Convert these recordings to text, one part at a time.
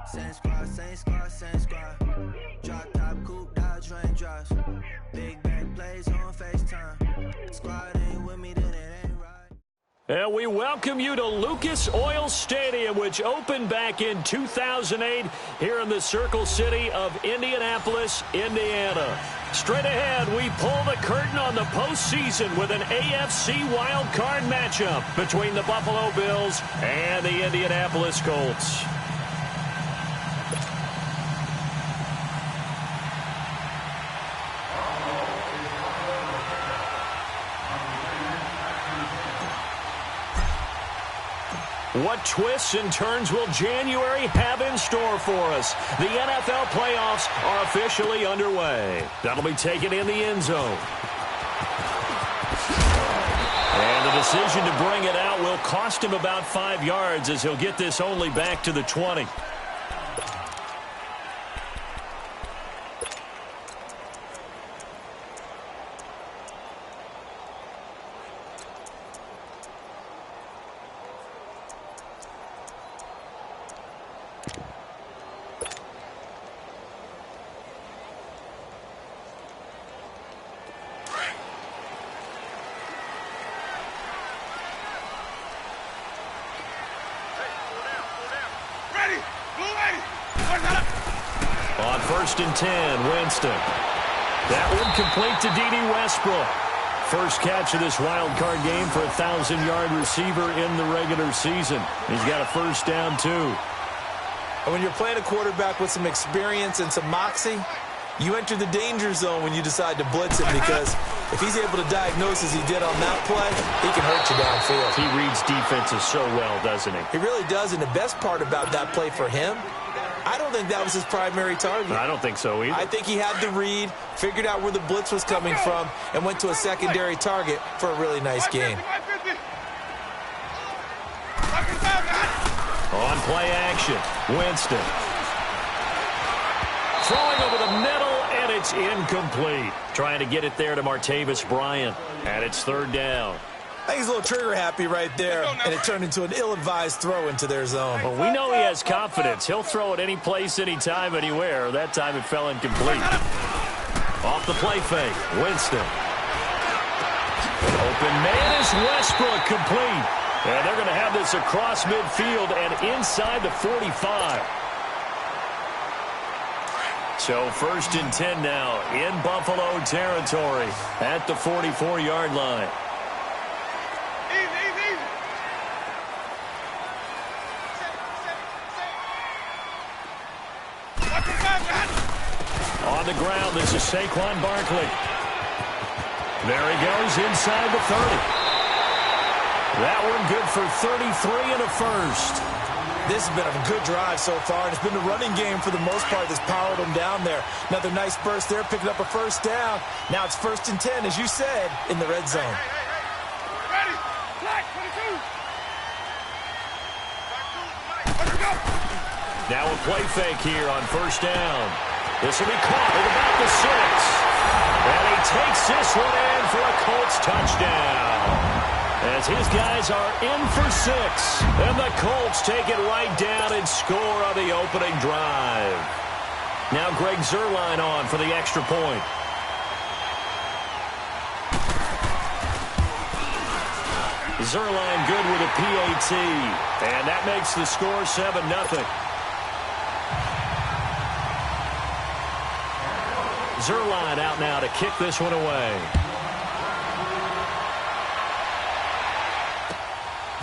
Same squad, same squad, same squad. Drop top, coupe, Dodge Range drives. Big bang plays on FaceTime. Squad ain't with me, then it ain't right. And we welcome you to Lucas Oil Stadium, which opened back in 2008 here in the Circle City of Indianapolis, Indiana. Straight ahead, we pull the curtain on the postseason with an AFC wildcard matchup between the Buffalo Bills and the Indianapolis Colts. What twists and turns will January have in store for us? The NFL playoffs are officially underway. That'll be taken in the end zone. And the decision to bring it out will cost him about 5 yards as he'll get this only back to the 20. On 1st and 10, Winston. That one complete to D.D. Westbrook. First catch of this wild card game for a 1,000-yard receiver in the regular season. He's got a first down, too. And when you're playing a quarterback with some experience and some moxie, you enter the danger zone when you decide to blitz him, because if he's able to diagnose as he did on that play, he can hurt you downfield. He reads defenses so well, doesn't he? He really does, and the best part about that play for him, I don't think that was his primary target. I don't think so either. I think he had the read, figured out where the blitz was coming from, and went to a secondary target for a really nice game. On play action, Winston. Throwing over the middle, and it's incomplete. Trying to get it there to Martavis Bryant, and it's 3rd down. I think he's a little trigger happy right there, and it turned into an ill-advised throw into their zone. Well, we know he has confidence. He'll throw it any place, anytime, anywhere. That time it fell incomplete. Off the play fake, Winston. Open man is Westbrook, complete. And they're going to have this across midfield and inside the 45. So 1st and 10 now in Buffalo territory at the 44-yard line. On the ground, this is Saquon Barkley. There he goes inside the 30. That one good for 33 and a first. This has been a good drive so far, and it's been the running game for the most part that's powered them down there. Another nice burst there, picking up a first down. Now it's 1st and 10, as you said, in the red zone. Ready. Black, 22. Now a play fake here on 1st down. This will be caught at about the 6. And he takes this one in for a Colts touchdown. As his guys are in for 6. And the Colts take it right down and score on the opening drive. Now Greg Zuerlein on for the extra point. Zuerlein good with a PAT. And that makes the score 7-0. Zuerlein out now to kick this one away.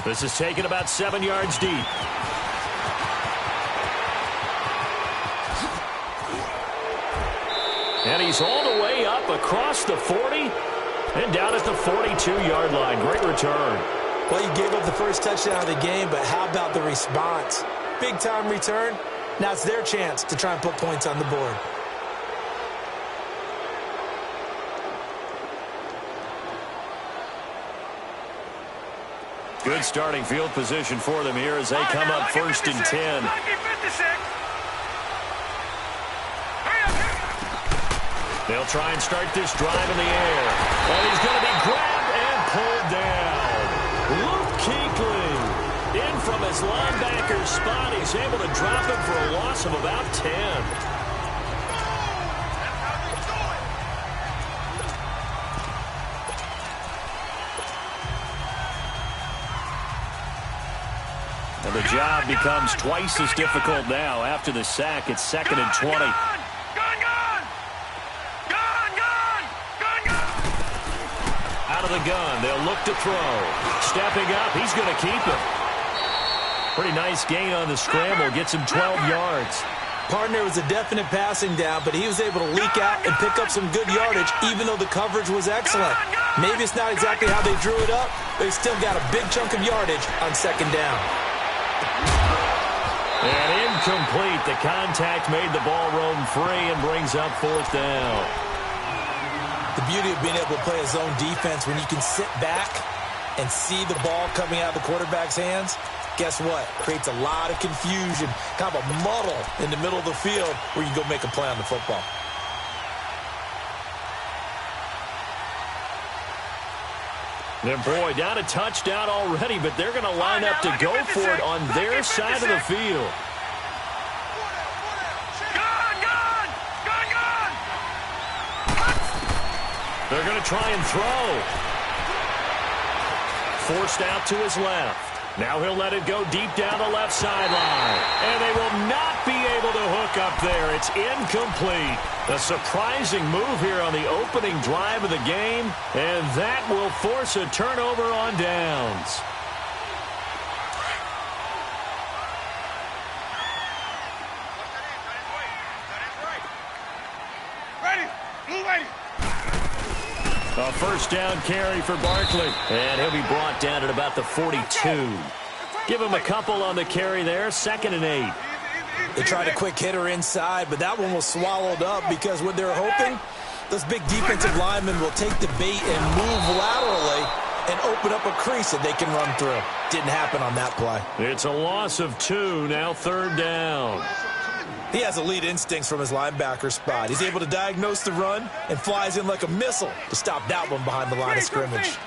This is taken about 7 yards deep. And he's all the way up across the 40 and down at the 42-yard line. Great return. Well, you gave up the first touchdown of the game, but how about the response? Big-time return. Now it's their chance to try and put points on the board. Good starting field position for them here as they come up 1st and 10. They'll try and start this drive in the air. And he's going to be grabbed and pulled down. Luke Kuechly in from his linebacker spot. He's able to drop him for a loss loss of about 10. And the job becomes twice as difficult now. After the sack, it's 2nd and 20. Out of the gun, they'll look to throw. Stepping up, he's going to keep it. Pretty nice gain on the scramble, gets him 12 yards. Partner was a definite passing down, but he was able to leak out and pick up some good yardage, even though the coverage was excellent. Maybe it's not exactly how they drew it up, but he still got a big chunk of yardage on 2nd down. And incomplete. The contact made the ball roam free and brings up 4th down. The beauty of being able to play a zone defense when you can sit back and see the ball coming out of the quarterback's hands, guess what? Creates a lot of confusion, kind of a muddle in the middle of the field where you go make a play on the football. And boy, down a touchdown already, but they're going to line up to go for it on their side of the field. They're going to try and throw. Forced out to his left. Now he'll let it go deep down the left sideline. And they will not be able to hook up there. It's incomplete. A surprising move here on the opening drive of the game. And that will force a turnover on downs. Ready. Blue lady. A first down carry for Barkley. And he'll be brought down at about the 42. Give him a couple on the carry there. 2nd and 8. They tried a quick hitter inside, but that one was swallowed up because what they're hoping, those big defensive linemen will take the bait and move laterally and open up a crease that they can run through. Didn't happen on that play. It's a loss of 2. Now 3rd down. He has elite instincts from his linebacker spot. He's able to diagnose the run and flies in like a missile to stop that one behind the line of scrimmage.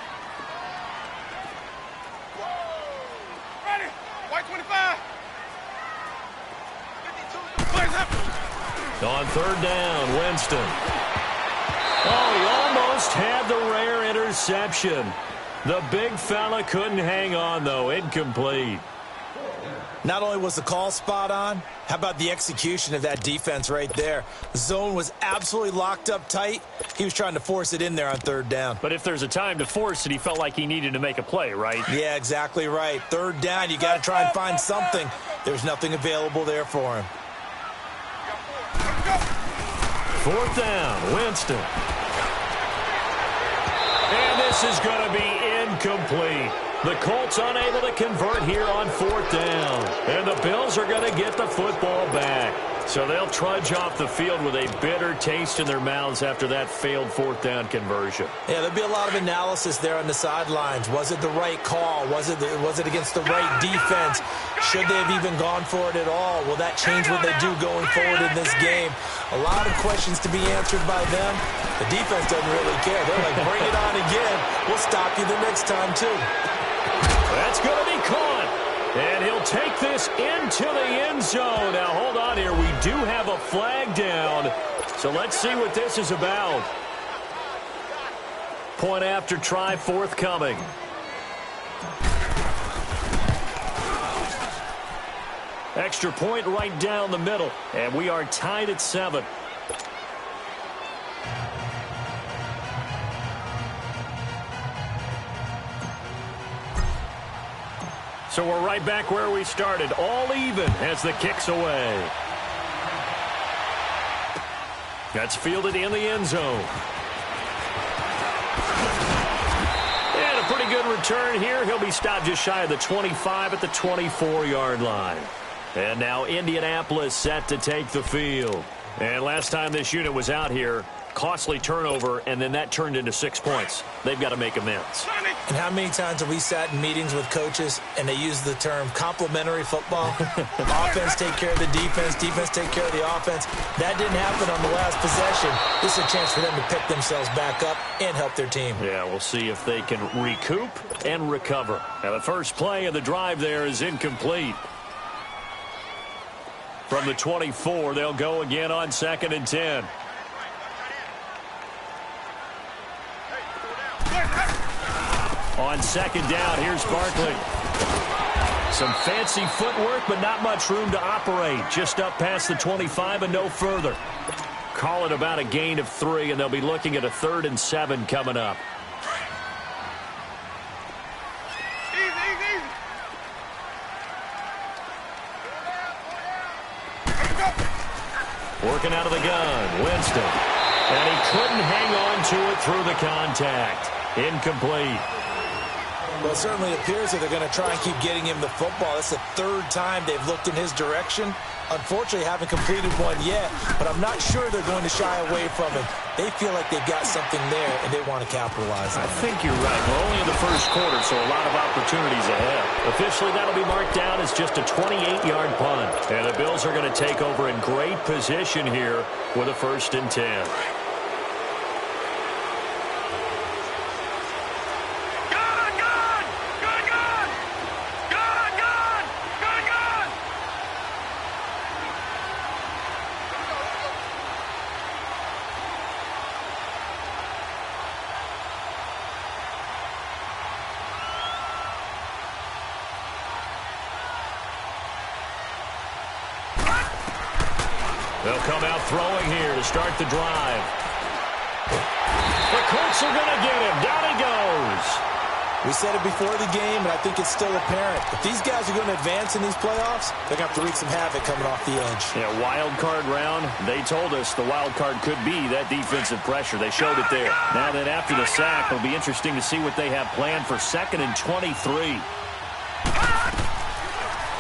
Ready. White 25. On 3rd down, Winston. Oh, he almost had the rare interception. The big fella couldn't hang on, though. Incomplete. Not only was the call spot on, how about the execution of that defense right there? The zone was absolutely locked up tight. He was trying to force it in there on 3rd down. But if there's a time to force it, he felt like he needed to make a play, right? Yeah, exactly right. 3rd down, you got to try and find something. There's nothing available there for him. 4th down, Winston. And this is going to be incomplete. The Colts unable to convert here on 4th down. And the Bills are going to get the football back. So they'll trudge off the field with a bitter taste in their mouths after that failed 4th down conversion. Yeah, there'll be a lot of analysis there on the sidelines. Was it the right call? Was it against the right defense? Should they have even gone for it at all? Will that change what they do going forward in this game? A lot of questions to be answered by them. The defense doesn't really care. They're like, bring it on again. We'll stop you the next time, too. That's going to be caught. And he'll take this into the end zone. Now, hold on here. We do have a flag down. So let's see what this is about. Point after try forthcoming. Extra point right down the middle. And we are tied at 7. So we're right back where we started, all even as the kick's away. That's fielded in the end zone. And a pretty good return here. He'll be stopped just shy of the 25 at the 24-yard line. And now Indianapolis set to take the field. And last time this unit was out here, costly turnover, and then that turned into 6 points. They've got to make amends. And how many times have we sat in meetings with coaches and they use the term complementary football? Offense take care of the defense, defense take care of the offense. That didn't happen on the last possession. This is a chance for them to pick themselves back up and help their team. Yeah, we'll see if they can recoup and recover. Now the first play of the drive there is incomplete. From the 24, they'll go again on 2nd and 10. On 2nd down, here's Barkley. Some fancy footwork, but not much room to operate. Just up past the 25 and no further. Call it about a gain of 3, and they'll be looking at a 3rd and 7 coming up. Working out of the gun, Winston. And he couldn't hang on to it through the contact. Incomplete. Well, it certainly appears that they're going to try and keep getting him the football. It's the 3rd time they've looked in his direction. Unfortunately, haven't completed one yet, but I'm not sure they're going to shy away from him. They feel like they've got something there, and they want to capitalize on it. I think you're right. We're only in the first quarter, so a lot of opportunities ahead. Officially, that'll be marked down as just a 28-yard punt. And the Bills are going to take over in great position here with a 1st and 10. They'll come out throwing here to start the drive. The Colts are going to get him. Down he goes. We said it before the game, and I think it's still apparent. If these guys are going to advance in these playoffs, they're going to have to wreak some havoc coming off the edge. Yeah, wild card round. They told us the wild card could be that defensive pressure. They showed it there. Now that after the sack, it'll be interesting to see what they have planned for 2nd and 23.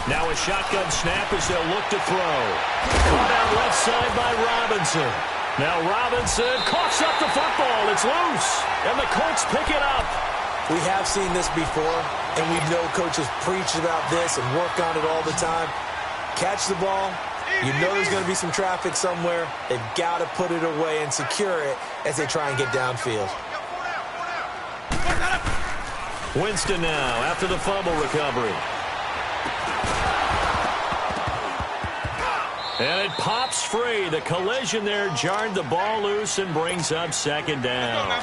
Now a shotgun snap as they'll look to throw. Caught out left side by Robinson. Now Robinson coughs up the football. It's loose, and the Colts pick it up. We have seen this before, and we know coaches preach about this and work on it all the time. Catch the ball. You know there's going to be some traffic somewhere. They've got to put it away and secure it as they try and get downfield. Winston now after the fumble recovery. And it pops free. The collision there jarred the ball loose and brings up 2nd down.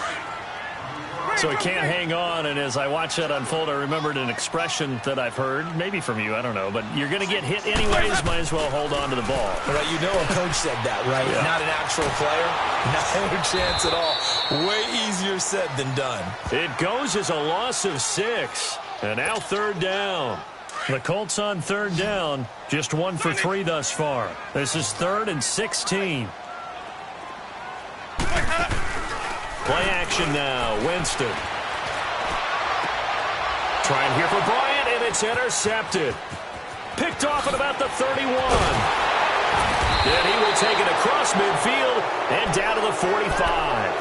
So it can't hang on, and as I watch that unfold, I remembered an expression that I've heard, maybe from you, I don't know, but you're going to get hit anyways, might as well hold on to the ball. Right, you know a coach said that, right? Yeah. Not an actual player. Not a chance at all. Way easier said than done. It goes as a loss of 6, and now 3rd down. The Colts on 3rd down, just 1 for 3 thus far. This is 3rd and 16. Play action now, Winston. Trying here for Bryant, and it's intercepted. Picked off at about the 31. Then he will take it across midfield and down to the 45.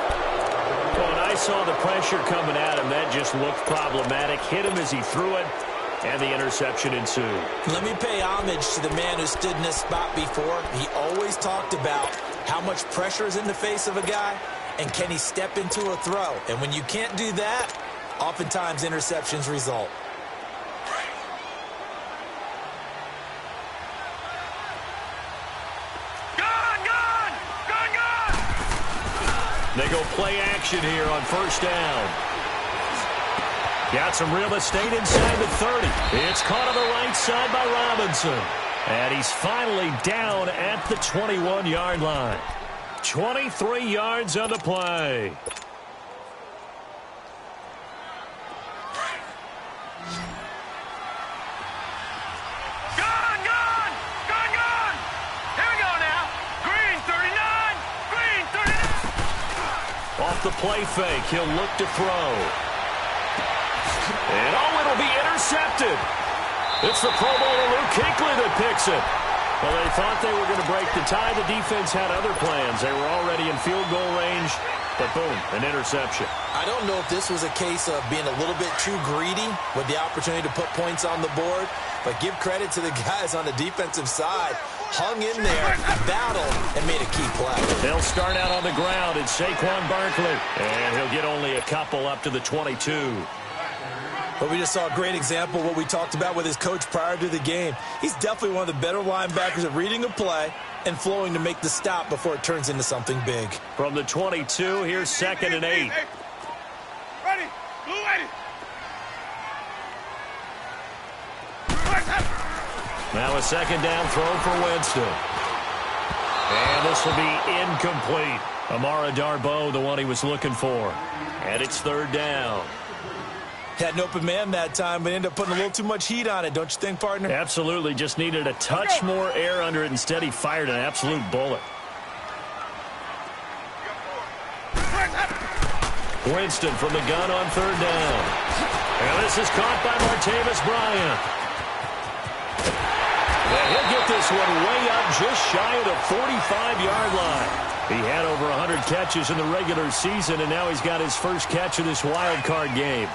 When I saw the pressure coming at him, that just looked problematic. Hit him as he threw it, and the interception ensued. Let me pay homage to the man who stood in this spot before. He always talked about how much pressure is in the face of a guy, and can he step into a throw? And when you can't do that, oftentimes interceptions result. They go play action here on 1st down. Got some real estate inside the 30. It's caught on the right side by Robinson. And he's finally down at the 21-yard line. 23 yards on the play. Off the play fake, he'll look to throw. And it'll be intercepted. It's the Pro Bowler Luke Kuechly that picks it. Well, they thought they were going to break the tie. The defense had other plans. They were already in field goal range, but boom, an interception. I don't know if this was a case of being a little bit too greedy with the opportunity to put points on the board, but give credit to the guys on the defensive side. Hung in there, battled, and made a key play. They'll start out on the ground. It's Saquon Barkley, and he'll get only a couple up to the 22. But we just saw a great example of what we talked about with his coach prior to the game. He's definitely one of the better linebackers at reading a play and flowing to make the stop before it turns into something big. From the 22, here's 2nd and 8. Ready, blue ready. Now a 2nd down throw for Winston. And this will be incomplete. Amara Darboh, the one he was looking for. And it's 3rd down. Had an open man that time, but ended up putting a little too much heat on it, don't you think, partner? Absolutely. Just needed a touch more air under it. Instead, he fired an absolute bullet. Winston from the gun on 3rd down. And this is caught by Martavis Bryant. And he'll get this one way up just shy of the 45-yard line. He had over 100 catches in the regular season, and now he's got his first catch of this wild card game.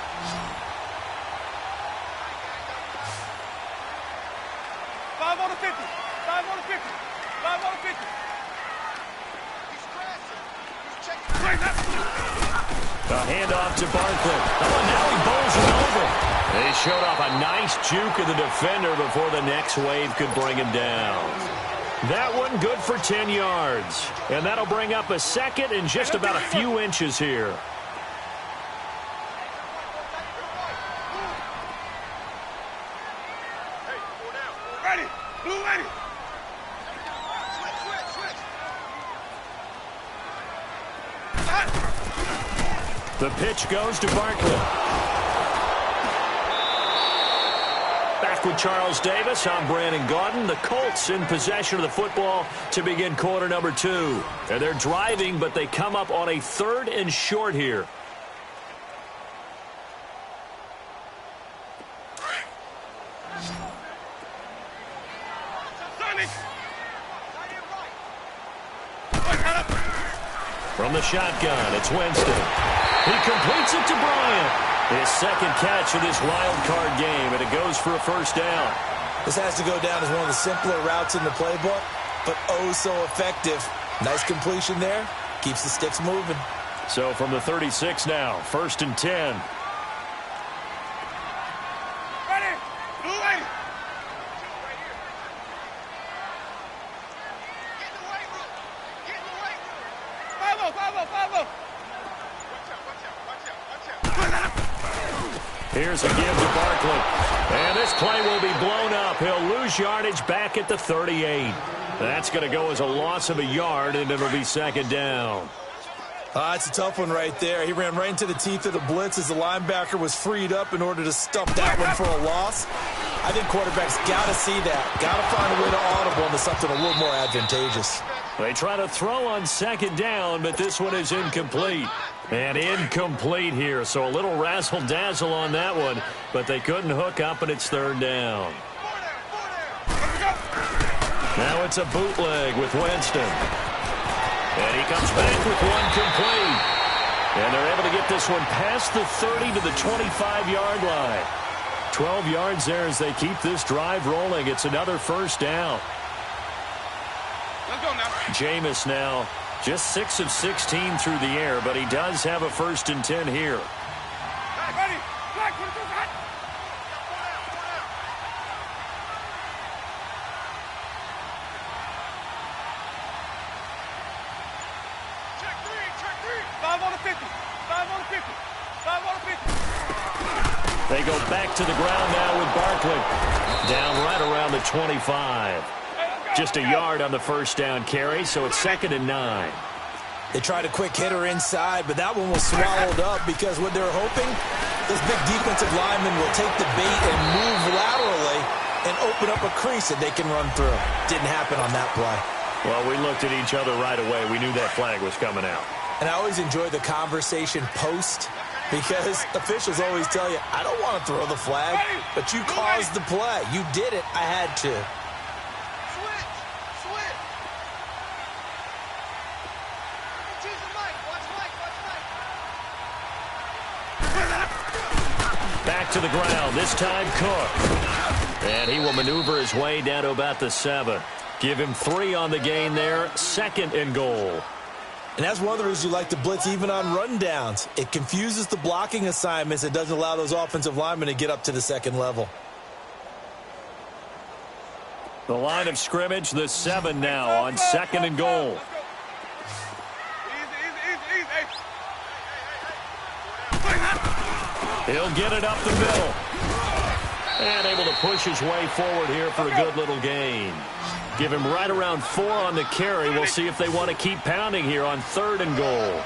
A handoff to Barkley. Oh, and now he bowls it over. They showed off a nice juke of the defender before the next wave could bring him down. That one good for 10 yards. And that'll bring up a 2nd and just about a few inches here. Ready, blue ready. The pitch goes to Barkley. Back with Charles Davis. I'm Brandon Gaudin. The Colts in possession of the football to begin quarter number 2. And they're driving, but they come up on a 3rd and short here. From the shotgun, it's Winston. He completes it to Bryant. His 2nd catch of this wild card game, and it goes for a 1st down. This has to go down as one of the simpler routes in the playbook, but oh so effective. Nice completion there. Keeps the sticks moving. So from the 36 now, 1st and 10. Ready, blue ready. Here's a give to Barkley. And this play will be blown up. He'll lose yardage back at the 38. That's going to go as a loss of a yard, and it'll be 2nd down. It's a tough one right there. He ran right into the teeth of the blitz as the linebacker was freed up in order to stump that one for a loss. I think quarterbacks got to see that. Got to find a way to audible into something a little more advantageous. They try to throw on 2nd down, but this one is incomplete. And incomplete here, so a little razzle-dazzle on that one, but they couldn't hook up, and it's 3rd down. Now it's a bootleg with Winston. And he comes back with one complete. And they're able to get this one past the 30 to the 25-yard line. 12 yards there as they keep this drive rolling. It's another 1st down. Let's go now. Jameis now just 6 of 16 through the air, but he does have a 1st and 10 here. Ready, black, hot. Check three. 5 on the 50. 5 on the 50. 5 on the 50. They go back to the ground now with Barkley. Down right around the 25. Just a yard on the 1st down carry, so it's 2nd and 9. They tried a quick hitter inside, but that one was swallowed up because what they're hoping, this big defensive lineman will take the bait and move laterally and open up a crease that they can run through. Didn't happen on that play. Well, we looked at each other right away. We knew that flag was coming out. And I always enjoy the conversation post because officials always tell you, I don't want to throw the flag, but you caused the play. You did it. I had to. Back to the ground, this time Cook. And he will maneuver his way down to about the 7. Give him 3 on the gain there, 2nd and goal. And that's one of the reasons you like to blitz even on rundowns. It confuses the blocking assignments. It doesn't allow those offensive linemen to get up to the second level. The line of scrimmage, the 7 now on 2nd and goal. He'll get it up the middle. And able to push his way forward here for a good little gain. Give him right around 4 on the carry. We'll see if they want to keep pounding here on 3rd and goal.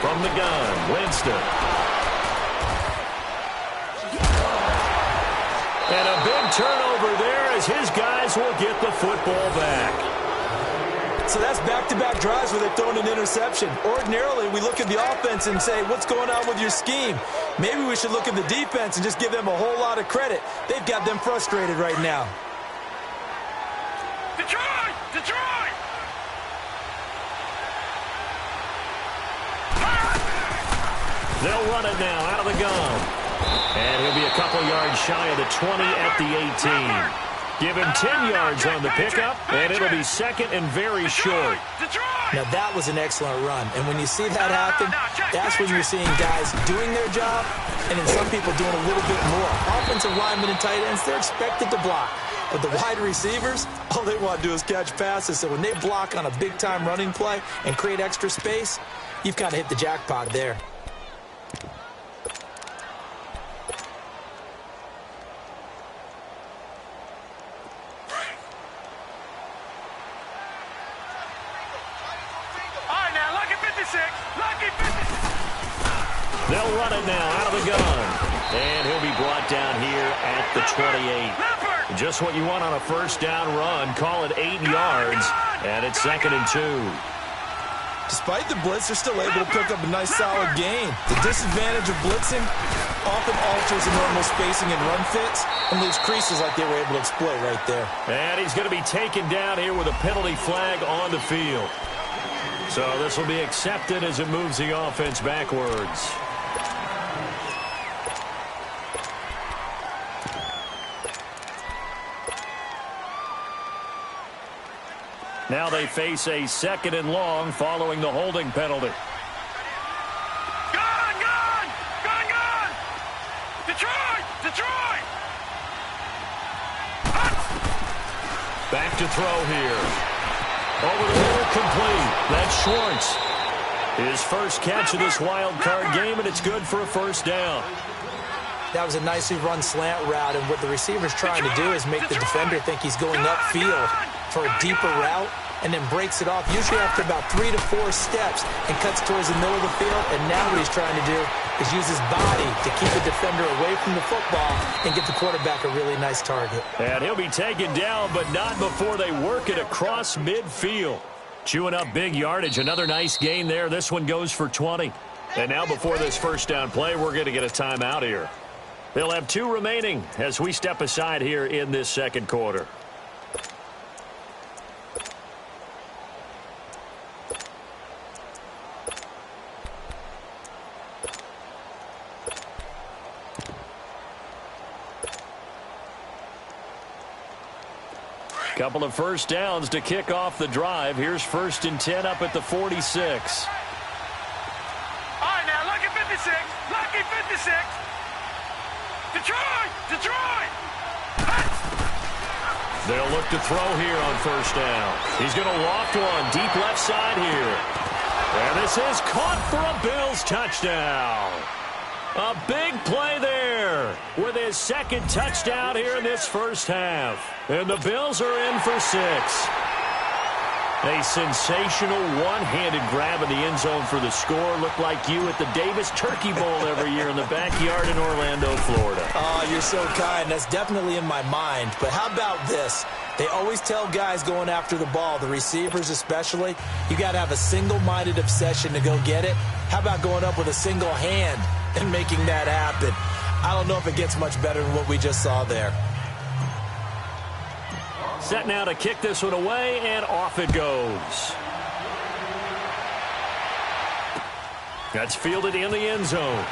From the gun, Winston. And a big turnover there as his guys will get the football back. So that's back-to-back drives where they're throwing an interception. Ordinarily, we look at the offense and say, what's going on with your scheme? Maybe we should look at the defense and just give them a whole lot of credit. They've got them frustrated right now. Detroit! Detroit! They'll run it now out of the gun. And he'll be a couple yards shy of the 20 at the 18. Give him 10 yards on the pickup, and it'll be 2nd and very short. Now, that was an excellent run. And when you see that happen, that's when you're seeing guys doing their job and then some people doing a little bit more. Offensive linemen and tight ends, they're expected to block. But the wide receivers, all they want to do is catch passes. So when they block on a big-time running play and create extra space, you've kind of hit the jackpot there. They'll run it now out of the gun. And he'll be brought down here at the 28. Just what you want on a first down run. Call it 8 yards. And it's 2nd and 2. Despite the blitz, they're still able to pick up a nice solid gain. The disadvantage of blitzing often alters the normal spacing and run fits and leaves creases like they were able to exploit right there. And he's going to be taken down here with a penalty flag on the field. So this will be accepted as it moves the offense backwards. Now they face a 2nd and long following the holding penalty. Gone! Gone! Gone! Gone! Detroit! Detroit! Back to throw here. Over the middle, complete. That's Schwartz. His first catch of this wild card game, and it's good for a first down. That was a nicely run slant route, and what the receiver's trying to do is make the defender think he's going upfield for a deeper route, and then breaks it off, usually after about 3 to 4 steps, and cuts towards the middle of the field. And now what he's trying to do is use his body to keep the defender away from the football and get the quarterback a really nice target. And he'll be taken down, but not before they work it across midfield. Chewing up big yardage. Another nice gain there. This one goes for 20. And now before this first down play, we're going to get a timeout here. They'll have 2 remaining as we step aside here in this second quarter. Couple of first downs to kick off the drive. Here's 1st and 10 up at the 46. All right, now, lucky 56. Lucky 56. Detroit! Detroit! They'll look to throw here on first down. He's going to loft one deep left side here. And this is caught for a Bills touchdown. A big play there with his 2nd touchdown here in this first half. And the Bills are in for 6. A sensational one-handed grab in the end zone for the score. Looked like you at the Davis Turkey Bowl every year in the backyard in Orlando, Florida. Oh, you're so kind. That's definitely in my mind. But how about this? They always tell guys going after the ball, the receivers especially, you got to have a single-minded obsession to go get it. How about going up with a single hand and making that happen? I don't know if it gets much better than what we just saw there. Set now to kick this one away, and off it goes. That's fielded in the end zone.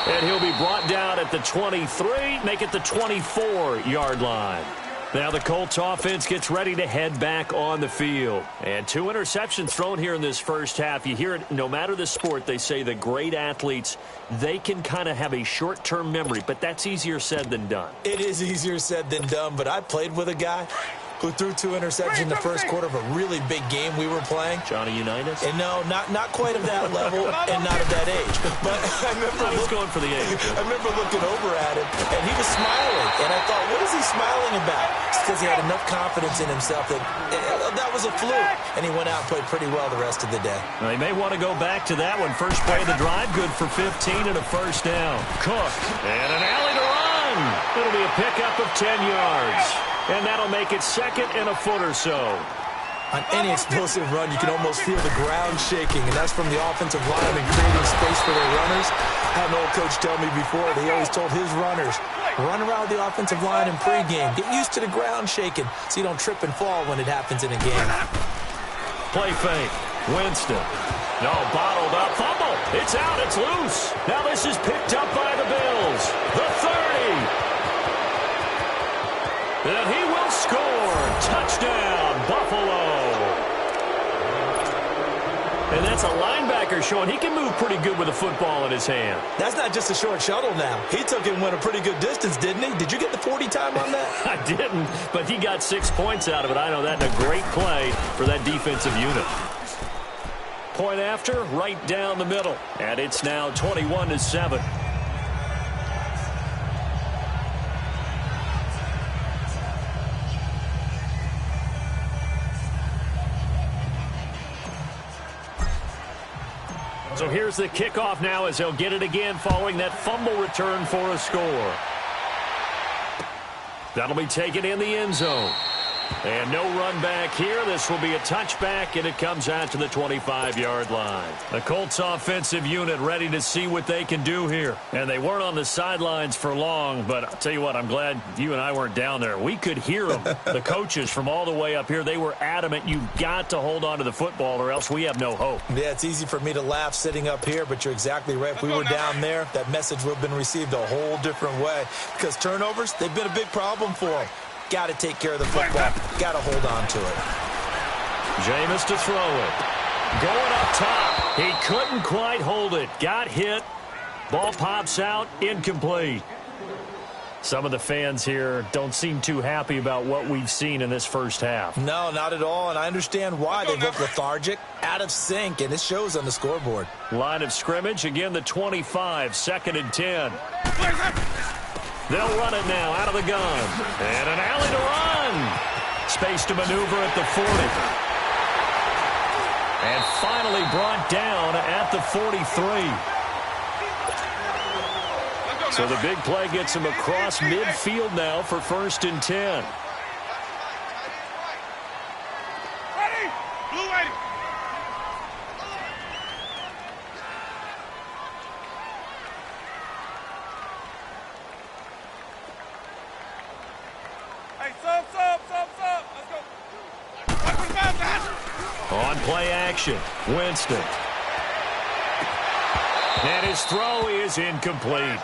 And he'll be brought down at the 23, make it the 24-yard line. Now the Colts offense gets ready to head back on the field. And 2 interceptions thrown here in this first half. You hear it no matter the sport. They say the great athletes, they can kind of have a short-term memory, but that's easier said than done. It is easier said than done, but I played with a guy who threw 2 interceptions in the first quarter of a really big game we were playing. Johnny Unitas? And no, not quite of that level and not of that age. But I was going for the age. I remember looking over at him, and he was smiling. And I thought, what is he smiling about? It's because he had enough confidence in himself that that was a fluke. And he went out and played pretty well the rest of the day. Well, they may want to go back to that one. First play of the drive, good for 15 and a first down. Cook, and an alley to run. It'll be a pickup of 10 yards. And that'll make it 2nd and a foot or so. On any explosive run, you can almost feel the ground shaking, and that's from the offensive line and creating space for their runners. I had an old coach tell me before that he always told his runners, run around the offensive line in pregame. Get used to the ground shaking so you don't trip and fall when it happens in a game. Play fake. Winston. No, bottled up. Fumble. It's out. It's loose. Now this is picked up by the Bills. The 30. And he will score. Touchdown, Buffalo. And that's a linebacker showing he can move pretty good with a football in his hand. That's not just a short shuttle now. He took it and went a pretty good distance, didn't he? Did you get the 40 time on that? I didn't, but he got 6 points out of it. I know that, and a great play for that defensive unit. Point after, right down the middle. And it's now 21-7. So here's the kickoff now as they'll get it again following that fumble return for a score. That'll be taken in the end zone. And no run back here. This will be a touchback, and it comes out to the 25-yard line. The Colts offensive unit ready to see what they can do here. And they weren't on the sidelines for long, but I'll tell you what, I'm glad you and I weren't down there. We could hear them. The coaches from all the way up here, they were adamant. You've got to hold on to the football or else we have no hope. Yeah, it's easy for me to laugh sitting up here, but you're exactly right. If we were down there, that message would have been received a whole different way. Because turnovers, they've been a big problem for them. Got to take care of the football. Got to hold on to it. Jameis to throw it. Going up top. He couldn't quite hold it. Got hit. Ball pops out. Incomplete. Some of the fans here don't seem too happy about what we've seen in this first half. No, not at all, and I understand why. They look lethargic, out of sync, and it shows on the scoreboard. Line of scrimmage. Again, the 25. 2nd and 10. They'll run it now out of the gun. And an alley to run. Space to maneuver at the 40. And finally brought down at the 43. So the big play gets him across midfield now for 1st and 10. Ready? Blue 80. Hey, sub. Let's go. 125, guys. On play action, Winston. And his throw is incomplete.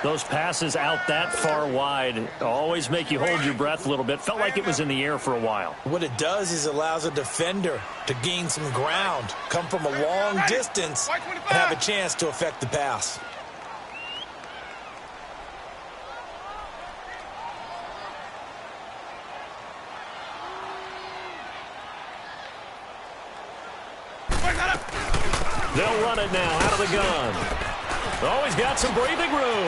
Those passes out that far wide always make you hold your breath a little bit. Felt like it was in the air for a while. What it does is it allows a defender to gain some ground, come from a long distance, and have a chance to affect the pass. They'll run it now out of the gun. Oh, he's got some breathing room.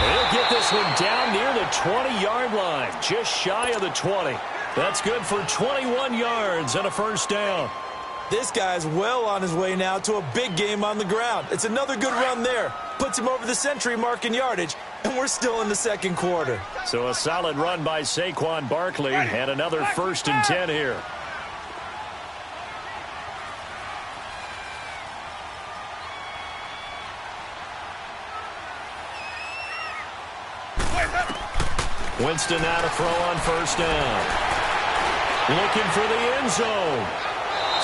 He'll get this one down near the 20-yard line, just shy of the 20. That's good for 21 yards and a first down. This guy's well on his way now to a big game on the ground. It's another good run there. Puts him over the century mark in yardage, and we're still in the 2nd quarter. So a solid run by Saquon Barkley and another 1st and 10 here. Winston now to throw on 1st down. Looking for the end zone.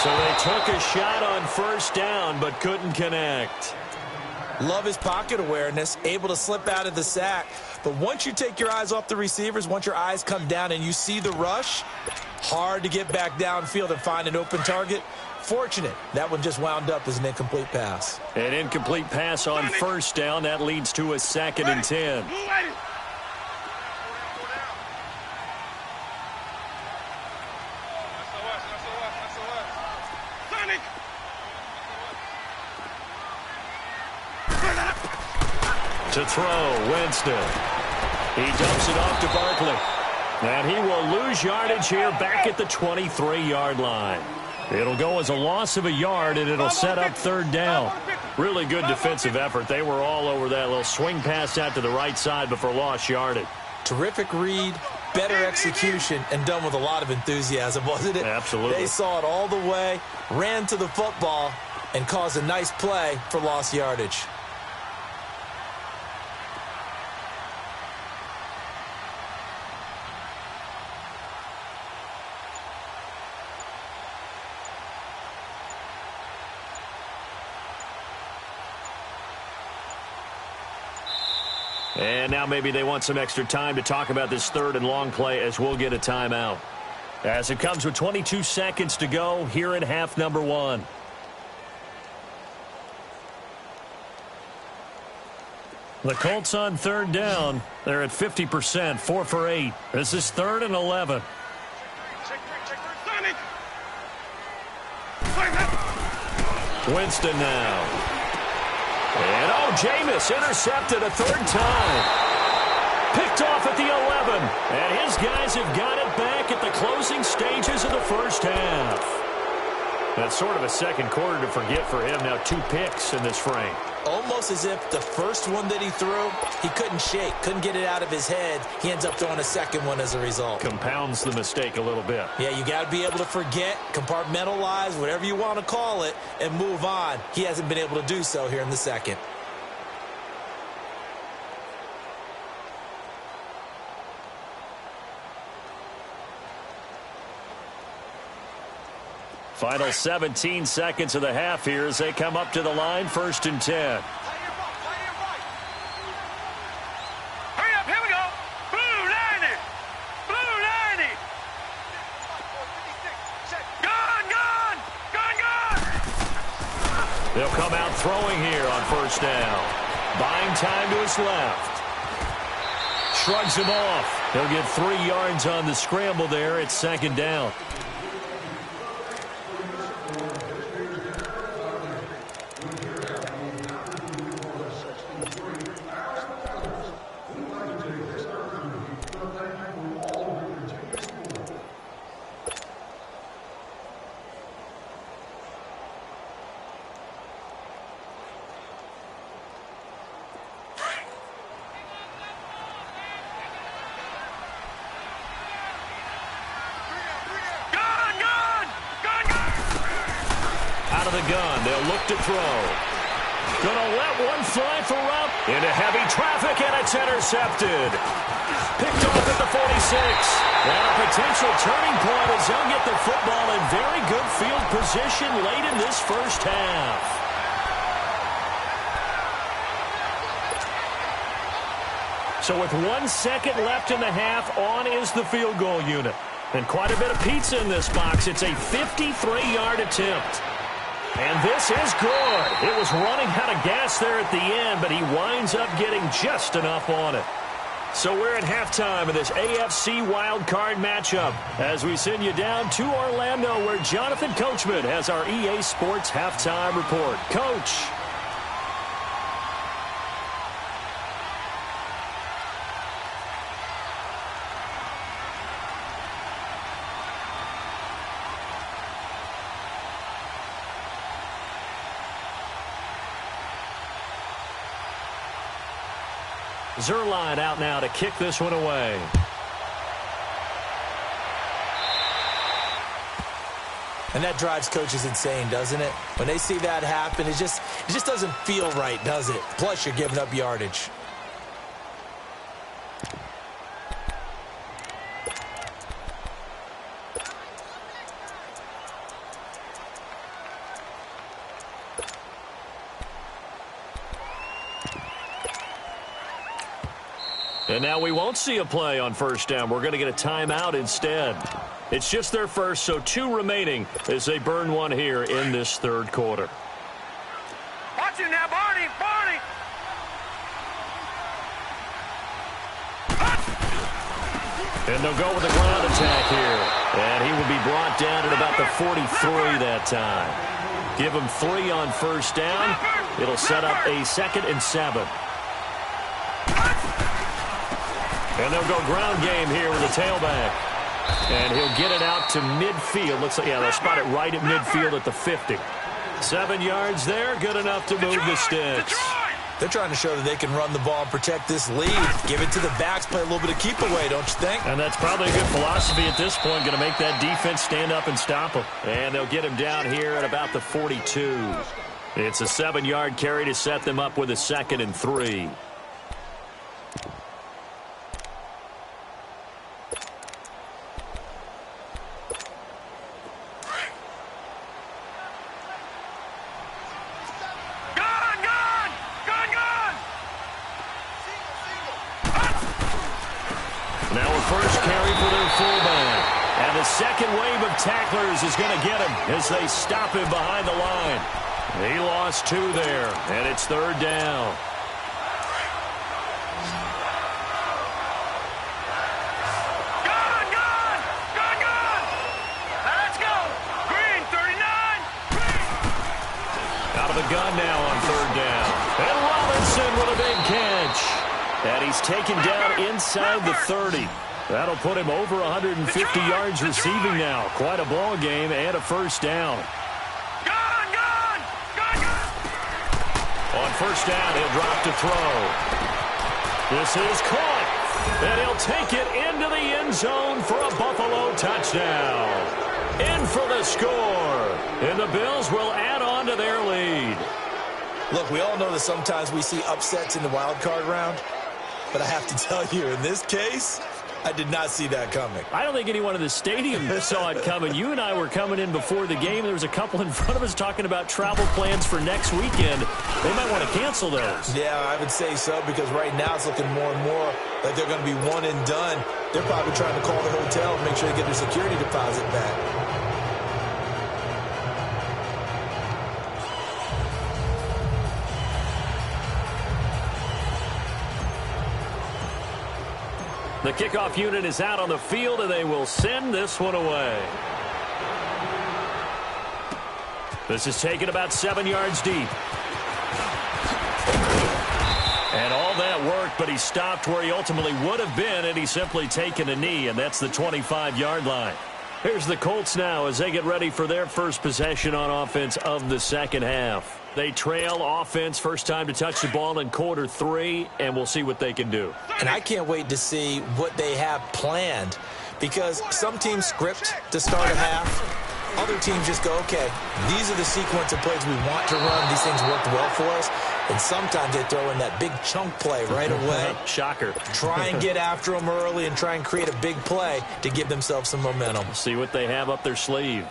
So they took a shot on 1st down but couldn't connect. Love his pocket awareness, able to slip out of the sack. But once you take your eyes off the receivers, once your eyes come down and you see the rush, hard to get back downfield and find an open target. Fortunate, that one just wound up as an incomplete pass. An incomplete pass on first down. That leads to a 2nd and 10. To throw, Winston. He dumps it off to Barkley. And he will lose yardage here back at the 23-yard line. It'll go as a loss of a yard, and it'll set up 3rd down. Really good defensive effort. They were all over that little swing pass out to the right side before lost yardage. Terrific read, better execution, and done with a lot of enthusiasm, wasn't it? Absolutely. They saw it all the way, ran to the football, and caused a nice play for lost yardage. And now maybe they want some extra time to talk about this 3rd and long play as we'll get a timeout. As it comes with 22 seconds to go here in half number 1. The Colts on 3rd down. They're at 50%, 4 for 8. This is 3rd and 11. Winston now. And, Jameis intercepted a 3rd time. Picked off at the 11. And his guys have got it back at the closing stages of the first half. That's sort of a second quarter to forget for him. Now 2 picks in this frame. Almost as if the first one that he threw, he couldn't shake, couldn't get it out of his head. He ends up throwing a second one as a result. Compounds the mistake a little bit. Yeah, you got to be able to forget, compartmentalize, whatever you want to call it, and move on. He hasn't been able to do so here in the second. Final 17 seconds of the half here as they come up to the line, 1st and 10. Hurry up, here we go. Blue 90. Blue 90. Gone, gone. Gone, gone. They'll come out throwing here on 1st down. Buying time to his left. Shrugs him off. He'll get 3 yards on the scramble there. It's 2nd down. Gun. They'll look to throw. Gonna let one fly for Rupp. Into heavy traffic, and it's intercepted. Picked off at the 46. And a potential turning point as they'll get the football in very good field position late in this first half. So with 1 second left in the half, on is the field goal unit. And quite a bit of pizza in this box. It's a 53-yard attempt. And this is good. It was running out of gas there at the end, but he winds up getting just enough on it. So we're at halftime of this AFC wildcard matchup as we send you down to Orlando where Jonathan Coachman has our EA Sports halftime report. Coach. Zerline out now to kick this one away. And that drives coaches insane, doesn't it? When they see that happen, it just doesn't feel right, does it? Plus, you're giving up yardage. And now we won't see a play on first down. We're going to get a timeout instead. It's just their first, so 2 remaining as they burn one here in this third quarter. Watch it now, Barney! Barney! And they'll go with the ground attack here. And he will be brought down at about the 43 that time. Give him 3 on first down. It'll set up a 2nd and 7. And they'll go ground game here with the tailback. And he'll get it out to midfield. Looks like, yeah, they'll spot it right at midfield at the 50. 7 yards there, good enough to move the sticks. They're trying to show that they can run the ball and protect this lead. Give it to the backs, play a little bit of keep away, don't you think? And that's probably a good philosophy at this point. Going to make that defense stand up and stop him. And they'll get him down here at about the 42. It's a 7-yard carry to set them up with a 2nd and 3. Now a first carry for their fullback. And the second wave of tacklers is going to get him as they stop him behind the line. He lost 2 there, and it's 3rd down. Gone! Gone! Gone! Gone! Let's go! Green, 39! Green! Out of the gun now on 3rd down. And Robinson with a big catch. And he's taken down inside the 30. That'll put him over 150 yards receiving now. Quite a ball game and a first down. Gone! Gone! Gone! Gone! On first down, he'll drop to throw. This is caught. And he'll take it into the end zone for a Buffalo touchdown. In for the score. And the Bills will add on to their lead. Look, we all know that sometimes we see upsets in the wild card round. But I have to tell you, in this case, I did not see that coming. I don't think anyone in the stadium saw it coming. You and I were coming in before the game. There was a couple in front of us talking about travel plans for next weekend. They might want to cancel those. Yeah, I would say so, because right now it's looking more and more like they're going to be one and done. They're probably trying to call the hotel and make sure they get their security deposit back. The kickoff unit is out on the field, and they will send this one away. This is taken about 7 yards deep. And all that worked, but he stopped where he ultimately would have been, and he's simply taken a knee, and that's the 25-yard line. Here's the Colts now as they get ready for their first possession on offense of the second half. They trail offense, first time to touch the ball in quarter 3, and we'll see what they can do. And I can't wait to see what they have planned, because some teams script to start a half. Other teams just go, okay, these are the sequence of plays we want to run. These things worked well for us. And sometimes they throw in that big chunk play right away. Shocker. Try and get after them early and try and create a big play to give themselves some momentum. See what they have up their sleeve.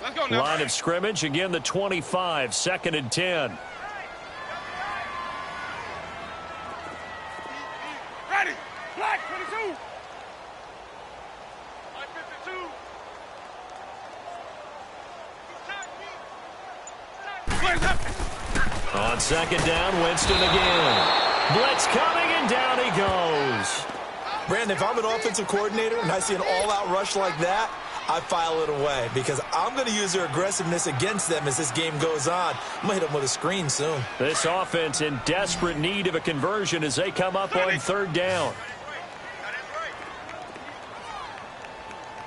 Let's go now. Line of scrimmage, again the 25, 2nd and 10. Ready. Black 22. Black 52. On 2nd down, Winston again. Blitz coming, and down he goes. Brandon, if I'm an offensive coordinator and I see an all-out rush like that, I file it away, because I'm going to use their aggressiveness against them as this game goes on. I'm going to hit them with a screen soon. This offense in desperate need of a conversion as they come up on 3rd down.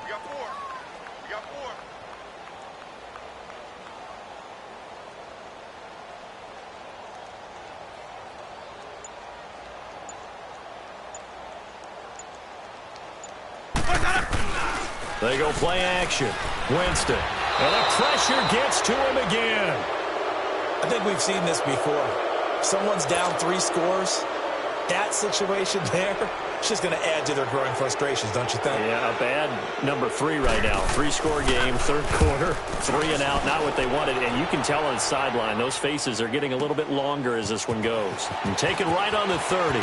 We got 4. We got 4. They go play action. Winston. And the pressure gets to him again. I think we've seen this before. Someone's down 3 scores. That situation there, it's just going to add to their growing frustrations, don't you think? Yeah, a bad number 3 right now. 3-score game, third quarter, 3 and out, not what they wanted. And you can tell on the sideline, those faces are getting a little bit longer as this one goes. And taken right on the 30.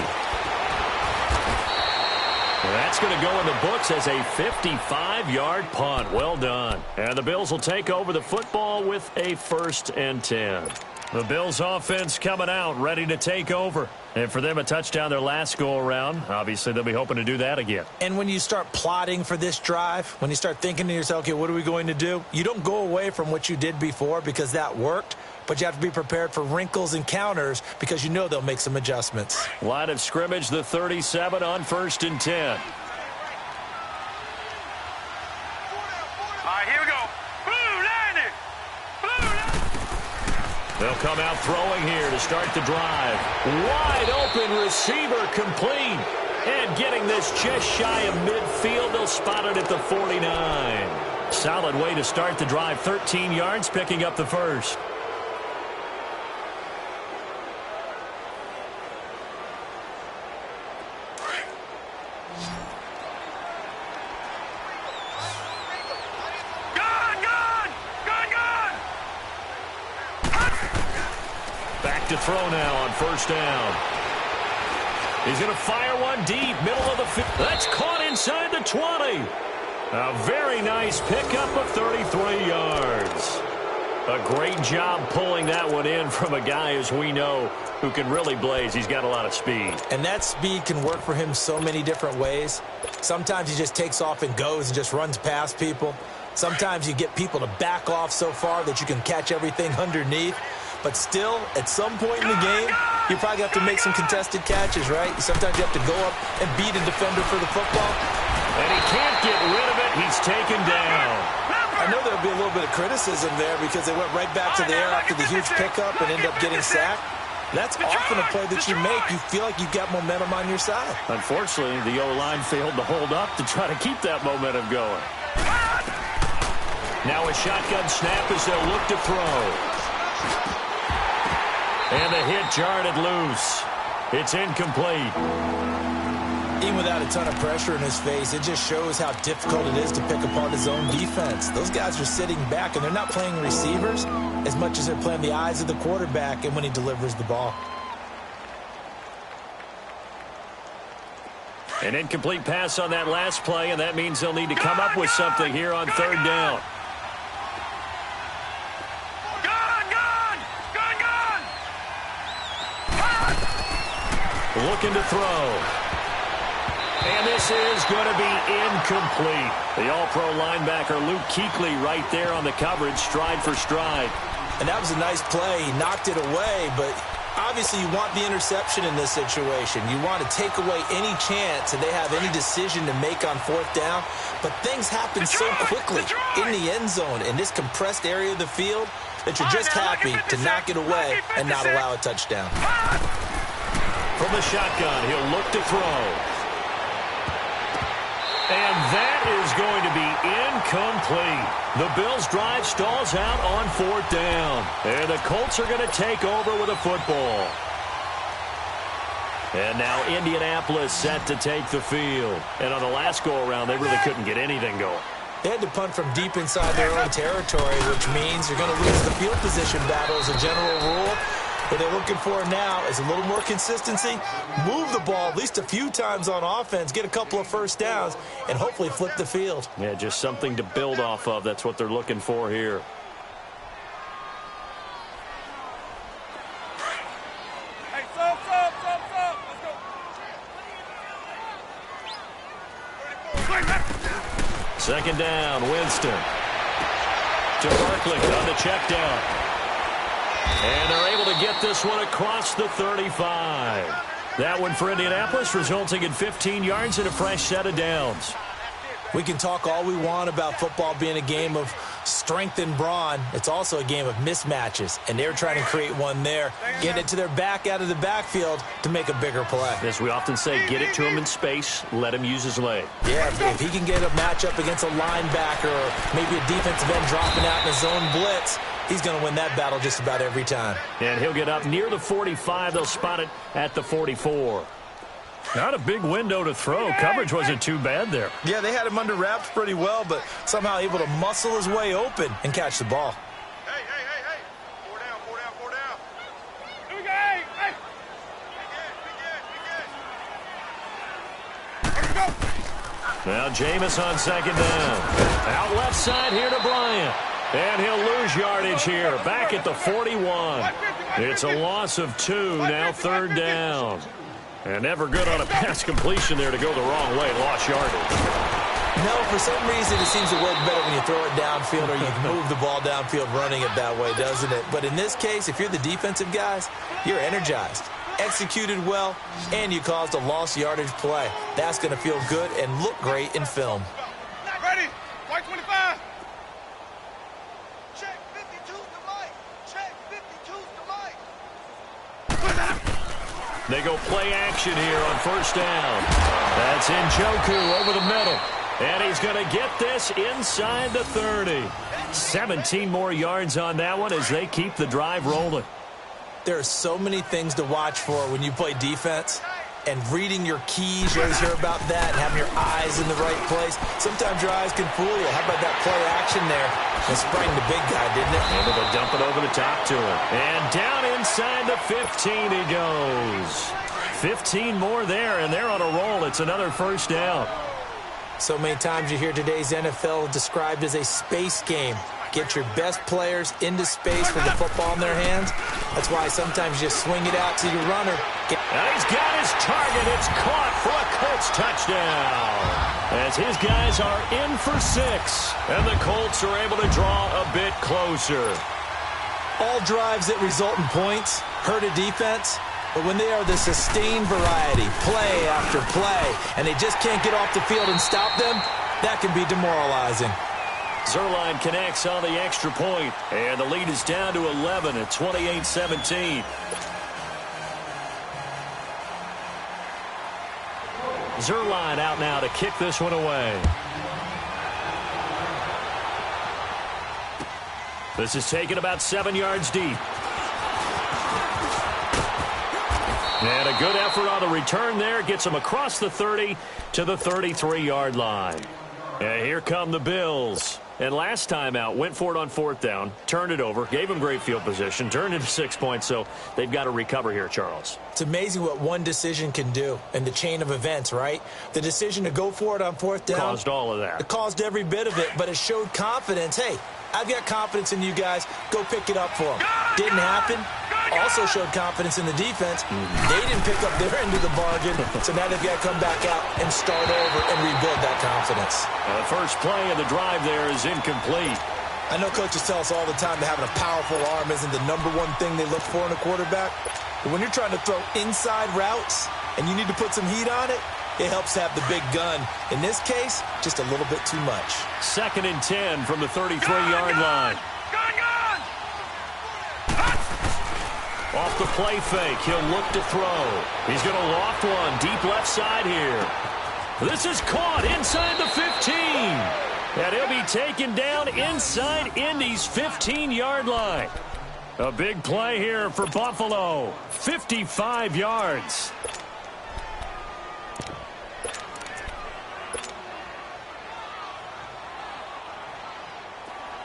That's going to go in the books as a 55-yard punt. Well done. And the Bills will take over the football with a 1st and 10. The Bills offense coming out, ready to take over. And for them, a touchdown their last go-around. Obviously, they'll be hoping to do that again. And when you start plotting for this drive, when you start thinking to yourself, okay, what are we going to do? You don't go away from what you did before because that worked. But you have to be prepared for wrinkles and counters because you know they'll make some adjustments. Line of scrimmage, the 37 on 1st and 10. All right, here we go. Blue line it. Blue line. They'll come out throwing here to start the drive. Wide open receiver complete. And getting this just shy of midfield, they'll spot it at the 49. Solid way to start the drive. 13 yards, picking up the 1st. To throw now on 1st down. He's going to fire one deep, middle of the field. That's caught inside the 20. A very nice pickup of 33 yards. A great job pulling that one in from a guy, as we know, who can really blaze. He's got a lot of speed. And that speed can work for him so many different ways. Sometimes he just takes off and goes and just runs past people. Sometimes you get people to back off so far that you can catch everything underneath. But still, at some point in the game, you probably have to make some contested catches, right? Sometimes you have to go up and beat a defender for the football. And he can't get rid of it. He's taken down. I know there'll be a little bit of criticism there because they went right back to the air after the huge pickup and ended up getting sacked. That's often a play that you make. You feel like you've got momentum on your side. Unfortunately, the O-line failed to hold up to try to keep that momentum going. Now a shotgun snap as they'll look to throw. And the hit jarred it loose. It's incomplete. Even without a ton of pressure in his face, it just shows how difficult it is to pick apart his own defense. Those guys are sitting back, and they're not playing receivers as much as they're playing the eyes of the quarterback and when he delivers the ball. An incomplete pass on that last play, and that means they'll need to come up with something here on 3rd down. Looking to throw. And this is going to be incomplete. The all-pro linebacker Luke Kuechly right there on the coverage, stride for stride. And that was a nice play. He knocked it away, but obviously you want the interception in this situation. You want to take away any chance that they have any decision to make on 4th down. But things happen so quickly in the end zone in this compressed area of the field that you're just happy to knock it away and not allow a touchdown. From the shotgun, he'll look to throw. And that is going to be incomplete. The Bills' drive stalls out on 4th down. And the Colts are going to take over with a football. And now Indianapolis set to take the field. And on the last go-around, they really couldn't get anything going. They had to punt from deep inside their own territory, which means you're going to lose the field position battle as a general rule. What they're looking for now is a little more consistency, move the ball at least a few times on offense, get a couple of 1st downs, and hopefully flip the field. Yeah, just something to build off of. That's what they're looking for here. Hey, stop. Let's go. 2nd down, Winston. To Barkley on the check down. And they're able to get this one across the 35. That one for Indianapolis, resulting in 15 yards and a fresh set of downs. We can talk all we want about football being a game of strength and brawn. It's also a game of mismatches, and they're trying to create one there, get it to their back out of the backfield to make a bigger play. As we often say, get it to him in space, let him use his leg. Yeah, if he can get a matchup against a linebacker or maybe a defensive end dropping out in a zone blitz, he's going to win that battle just about every time. And he'll get up near the 45. They'll spot it at the 44. Not a big window to throw. Coverage wasn't too bad there. Yeah, they had him under wraps pretty well, but somehow able to muscle his way open and catch the ball. Hey. 4 down. Here we go, hey. Begin. Now Jameis on second down. Out left side here to Bryant. And he'll lose yardage here. Back at the 41. It's a loss of 2. Now third down. And never good on a pass completion there to go the wrong way. Lost yardage. No, for some reason it seems to work better when you throw it downfield or you move the ball downfield running it that way, doesn't it? But in this case, if you're the defensive guys, you're energized, executed well, and you caused a lost yardage play. That's going to feel good and look great in film. Ready? White 25. Check 52's the mic. Check 52's the mic. They go play action here on first down. That's Njoku over the middle. And he's going to get this inside the 30. 17 more yards on that one as they keep the drive rolling. There are so many things to watch for when you play defense. And reading your keys, you always hear about that, and having your eyes in the right place. Sometimes your eyes can fool you. How about that play action there? It sprang the big guy, didn't it? Able to dump it over the top to him. And down inside the 15 he goes. 15 more there, and they're on a roll. It's another first down. So many times you hear today's NFL described as a space game. Get your best players into space with the football in their hands. That's why sometimes you swing it out to your runner. And he's got his target. It's caught for a Colts touchdown. As his guys are in for 6. And the Colts are able to draw a bit closer. All drives that result in points hurt a defense. But when they are the sustained variety, play after play, and they just can't get off the field and stop them, that can be demoralizing. Zuerlein connects on the extra point, and the lead is down to 11 at 28-17. Zuerlein out now to kick this one away. This is taken about 7 yards deep. And a good effort on the return there. Gets him across the 30 to the 33-yard line. And here come the Bills. And last time out, went for it on fourth down, turned it over, gave him great field position, turned into 6 points, so they've got to recover here, Charles. It's amazing what one decision can do in the chain of events, right? The decision to go for it on fourth down. Caused all of that. It caused every bit of it, but it showed confidence. Hey, I've got confidence in you guys. Go pick it up for them. Didn't happen. Also showed confidence in the defense. They didn't pick up their end of the bargain, so now they've got to come back out and start over and rebuild that confidence. The first play of the drive there is incomplete. I know coaches tell us all the time that having a powerful arm isn't the #1 thing they look for in a quarterback. But when you're trying to throw inside routes and you need to put some heat on it, it helps to have the big gun. In this case, just a little bit too much. 2nd and 10 from the 33-yard line. Off the play fake, he'll look to throw. He's going to loft one deep left side here. This is caught inside the 15. And he'll be taken down inside Indy's 15-yard line. A big play here for Buffalo. 55 yards.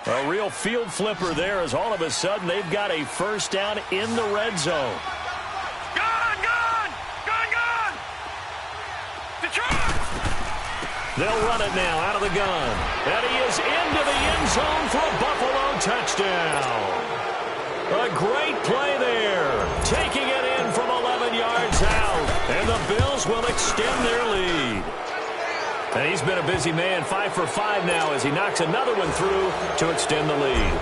A real field flipper there as all of a sudden they've got a first down in the red zone. Gone! Detroit! They'll run it now out of the gun. And he is into the end zone for a Buffalo touchdown. A great play there. Taking it in from 11 yards out. And the Bills will extend their lead. And he's been a busy man, 5 for 5 now as he knocks another one through to extend the lead.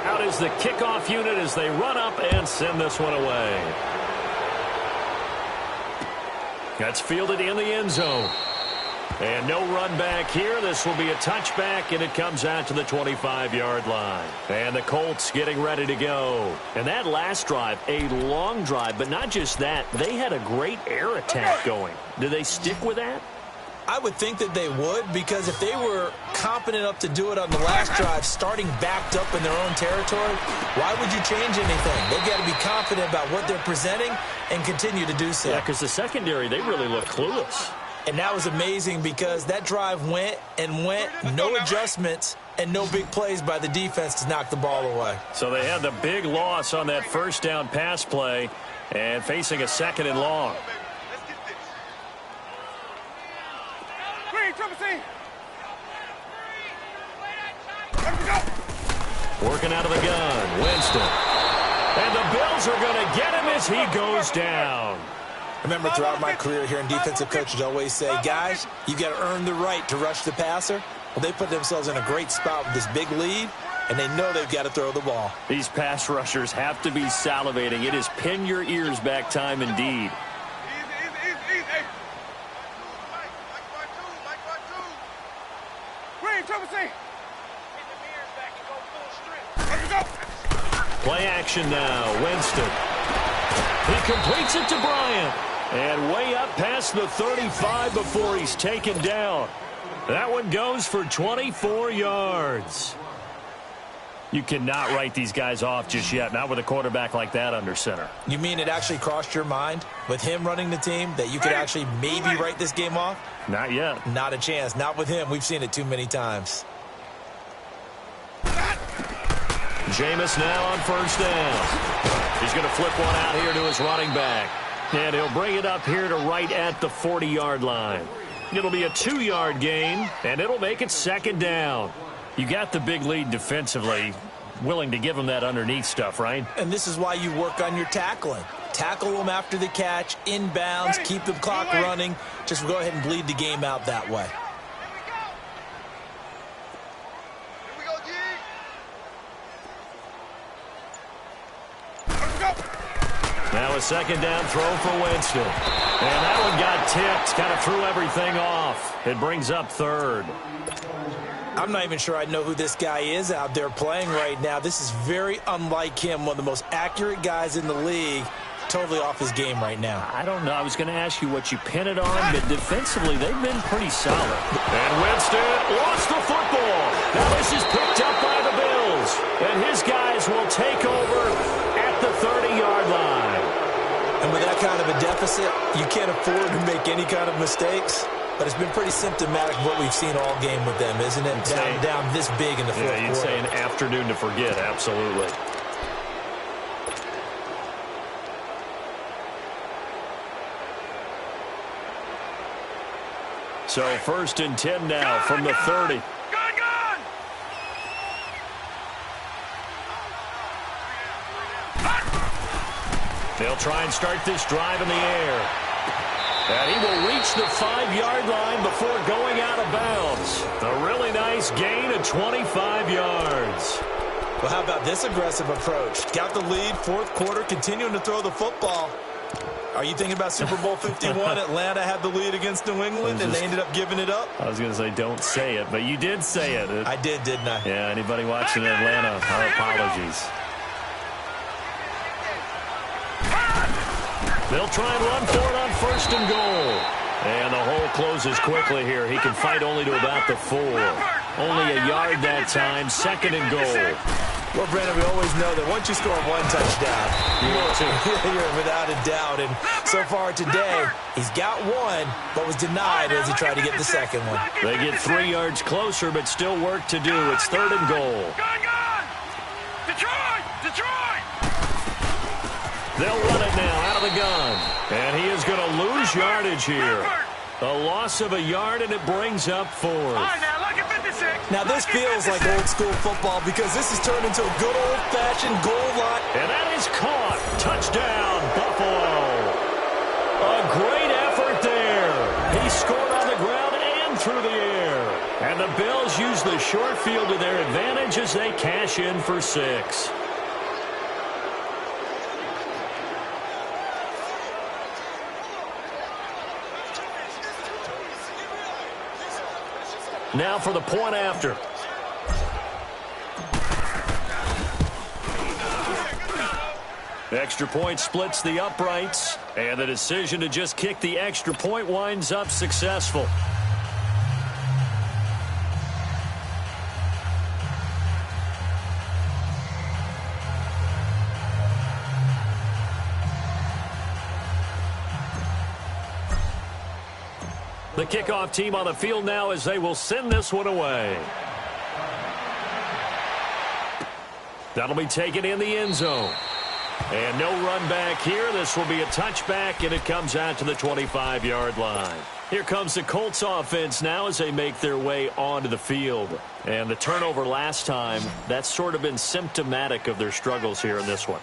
Out is the kickoff unit as they run up and send this one away. That's fielded in the end zone. And no run back here. This will be a touchback, and it comes out to the 25-yard line. And the Colts getting ready to go. And that last drive, a long drive, but not just that. They had a great air attack going. Do they stick with that? I would think that they would, because if they were confident enough to do it on the last drive, starting backed up in their own territory, why would you change anything? They've got to be confident confident about what they're presenting and continue to do so. Yeah, because the secondary, they really look clueless. And that was amazing because that drive went and went, no adjustments, and no big plays by the defense to knock the ball away. So they had the big loss on that first down pass play and facing a 2nd and long. Working out of the gun, Winston. And the Bills are going to get him as he goes down. I remember throughout my career hearing defensive coaches always say, guys, you got to earn the right to rush the passer. Well, they put themselves in a great spot with this big lead, and they know they've got to throw the ball. These pass rushers have to be salivating. It is pin your ears back time indeed. Play action now, Winston. He completes it to Bryant. And way up past the 35 before he's taken down. That one goes for 24 yards. You cannot write these guys off just yet, not with a quarterback like that under center. You mean it actually crossed your mind with him running the team that you could actually maybe write this game off? Not yet. Not a chance. Not with him. We've seen it too many times. Jameis now on first down. He's going to flip one out here to his running back. And he'll bring it up here to right at the 40-yard line. It'll be a 2-yard gain, and it'll make it 2nd down. You got the big lead defensively, willing to give them that underneath stuff, right? And this is why you work on your tackling. Tackle them after the catch, inbounds, keep the clock running. Just go ahead and bleed the game out that way. Now a 2nd down throw for Winston. And that one got tipped, kind of threw everything off. It brings up 3rd. I'm not even sure I know who this guy is out there playing right now. This is very unlike him, one of the most accurate guys in the league. Totally off his game right now. I don't know. I was going to ask you what you pin it on, but defensively they've been pretty solid. And Winston lost the football. Now this is picked up by the Bills. And his guys will take over at the 30-yard line. And with that kind of a deficit, you can't afford to make any kind of mistakes. But it's been pretty symptomatic of what we've seen all game with them, isn't it? Down this big in the fourth quarter. Yeah, you'd say an afternoon to forget, absolutely. So 1st and 10 now from the 30. They'll try and start this drive in the air. And he will reach the 5-yard line before going out of bounds. A really nice gain of 25 yards. Well, how about this aggressive approach? Got the lead, fourth quarter, continuing to throw the football. Are you thinking about Super Bowl 51? Atlanta had the lead against New England, and they ended up giving it up? I was going to say don't say it, but you did say it. I did, didn't I? Yeah, anybody watching Atlanta, our apologies. They'll try and run for it on 1st and goal. And the hole closes quickly here. He can fight only to about the 4. Only a yard that time, 2nd and goal. Well, Brandon, we always know that once you score one touchdown, you're without a doubt. And so far today, he's got one, but was denied as he tried to get the second one. They get 3 yards closer, but still work to do. It's 3rd and goal. Detroit! They'll run it now out of the gun. And he is going to lose yardage here. A loss of a yard, and it brings up 4th. Now, this feels like old-school football because this has turned into a good old-fashioned goal line. And that is caught. Touchdown, Buffalo. A great effort there. He scored on the ground and through the air. And the Bills use the short field to their advantage as they cash in for 6. Now for the point after. Extra point splits the uprights, and the decision to just kick the extra point winds up successful. The kickoff team on the field now as they will send this one away. That'll be taken in the end zone. And no run back here. This will be a touchback, and it comes out to the 25-yard line. Here comes the Colts offense now as they make their way onto the field. And the turnover last time, that's sort of been symptomatic of their struggles here in this one.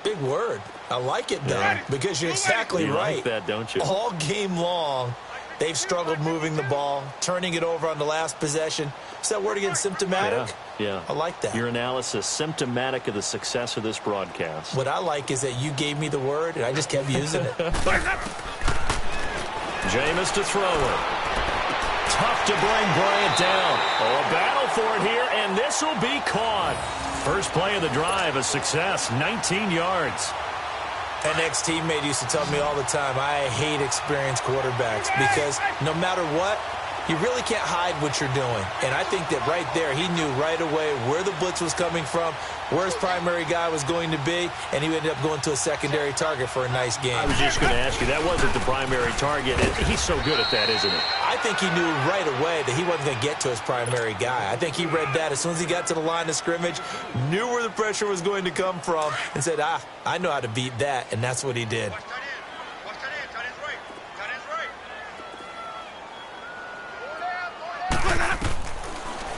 Big word. I like it, Don, because you're exactly you right. Like that, don't you? All game long, they've struggled moving the ball, turning it over on the last possession. Is that word again, symptomatic? Yeah. I like that. Your analysis, symptomatic of the success of this broadcast. What I like is that you gave me the word, and I just kept using it. Jameis to throw it. Tough to bring Bryant down. Oh, a battle for it here, and this will be caught. First play of the drive, a success, 19 yards. An ex-teammate used to tell me all the time, I hate experienced quarterbacks because no matter what, you really can't hide what you're doing. And I think that right there, he knew right away where the blitz was coming from, where his primary guy was going to be, and he ended up going to a secondary target for a nice game. I was just going to ask you, that wasn't the primary target. He's so good at that, isn't he? I think he knew right away that he wasn't going to get to his primary guy. I think he read that as soon as he got to the line of scrimmage, knew where the pressure was going to come from, and said, I know how to beat that, and that's what he did.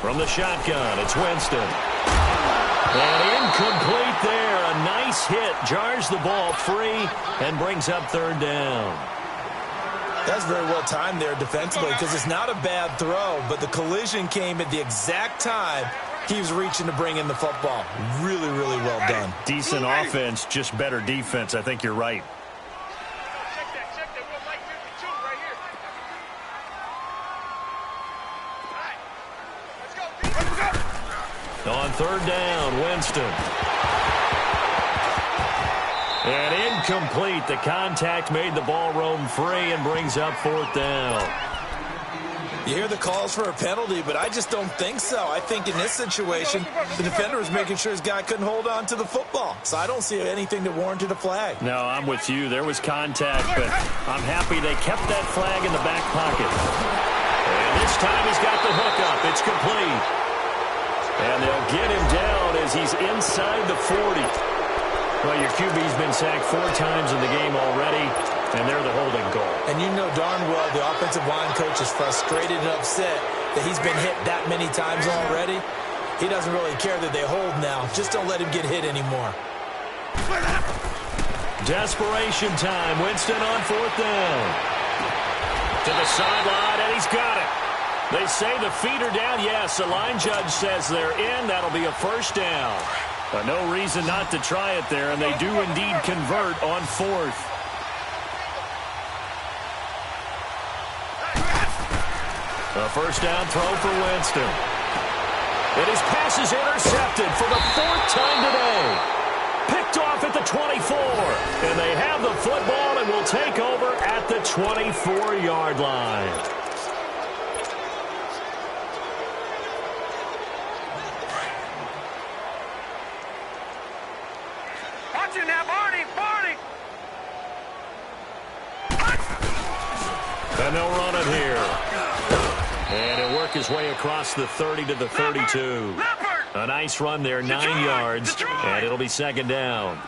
From the shotgun, it's Winston. And incomplete there. A nice hit. Jars the ball free and brings up third down. That's very well timed there defensively because it's not a bad throw, but the collision came at the exact time he was reaching to bring in the football. Really, really well done. Decent offense, just better defense. I think you're right. On third down, Winston. And incomplete. The contact made the ball roam free and brings up fourth down. You hear the calls for a penalty, but I just don't think so. I think in this situation, the defender was making sure his guy couldn't hold on to the football. So I don't see anything that warranted a flag. No, I'm with you. There was contact, but I'm happy they kept that flag in the back pocket. And this time he's got the hookup. It's complete. And they'll get him down as he's inside the 40. Well, your QB's been sacked 4 times in the game already, and they're the holding goal. And you know darn well the offensive line coach is frustrated and upset that he's been hit that many times already. He doesn't really care that they hold now. Just don't let him get hit anymore. Desperation time. Winston on fourth down. To the sideline, and he's got it. They say the feet are down. Yes, the line judge says they're in. That'll be a first down. But no reason not to try it there, and they do indeed convert on fourth. A first down throw for Winston. And his pass is intercepted for the 4th time today. Picked off at the 24. And they have the football and will take over at the 24-yard line. And they'll run it here. And he'll work his way across the 30 to the 32. A nice run there, 9 yards, and it'll be second down.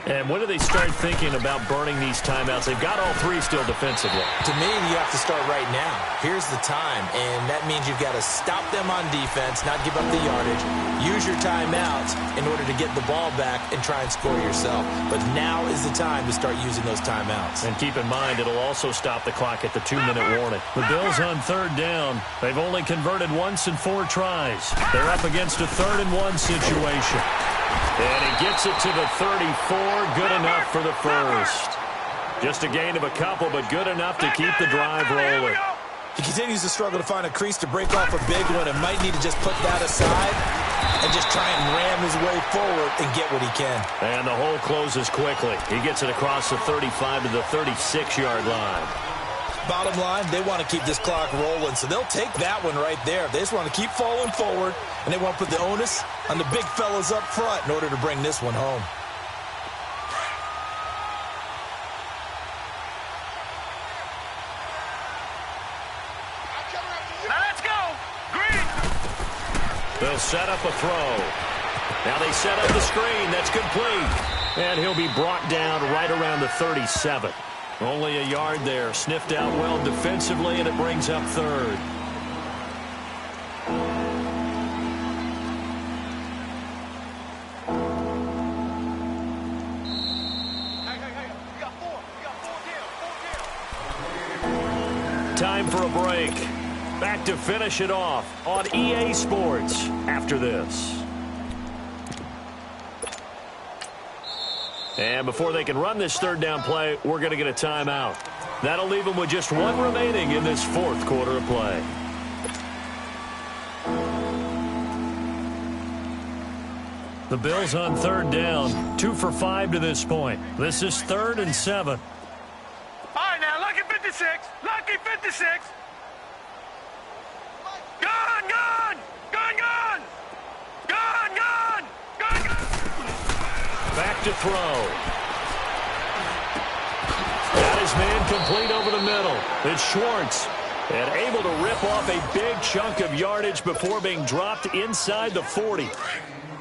And when do they start thinking about burning these timeouts? They've got all 3 still defensively. To me, you have to start right now. Here's the time, and that means you've got to stop them on defense, not give up the yardage, use your timeouts in order to get the ball back and try and score yourself. But now is the time to start using those timeouts. And keep in mind, it'll also stop the clock at the 2-minute warning. The Bills on third down. They've only converted once in 4 tries. They're up against a 3rd-and-1 situation. And he gets it to the 34. Good enough for the first. Just a gain of a couple, but good enough to keep the drive rolling. He continues to struggle to find a crease to break off a big one and might need to just put that aside and just try and ram his way forward and get what he can. And the hole closes quickly. He gets it across the 35 to the 36-yard line. Bottom line, they want to keep this clock rolling, so they'll take that one right there. They just want to keep falling forward, and they want to put the onus on the big fellas up front in order to bring this one home. Now let's go. Green. They'll set up a throw. Now they set up the screen. That's complete. And he'll be brought down right around the 37. Only a yard there. Sniffed out well defensively, and it brings up third. Time for a break. Back to finish it off on EA Sports after this. And before they can run this third down play, we're going to get a timeout. That'll leave them with just one remaining in this fourth quarter of play. The Bills on third down, 2 for 5 to this point. This is 3rd and 7. All right, now, lucky 56. Lucky 56. Gun, gun. Gun, gun. Gun, gun. Gun, gun. Back to throw. Got his man complete over the middle. It's Schwartz. And able to rip off a big chunk of yardage before being dropped inside the 40.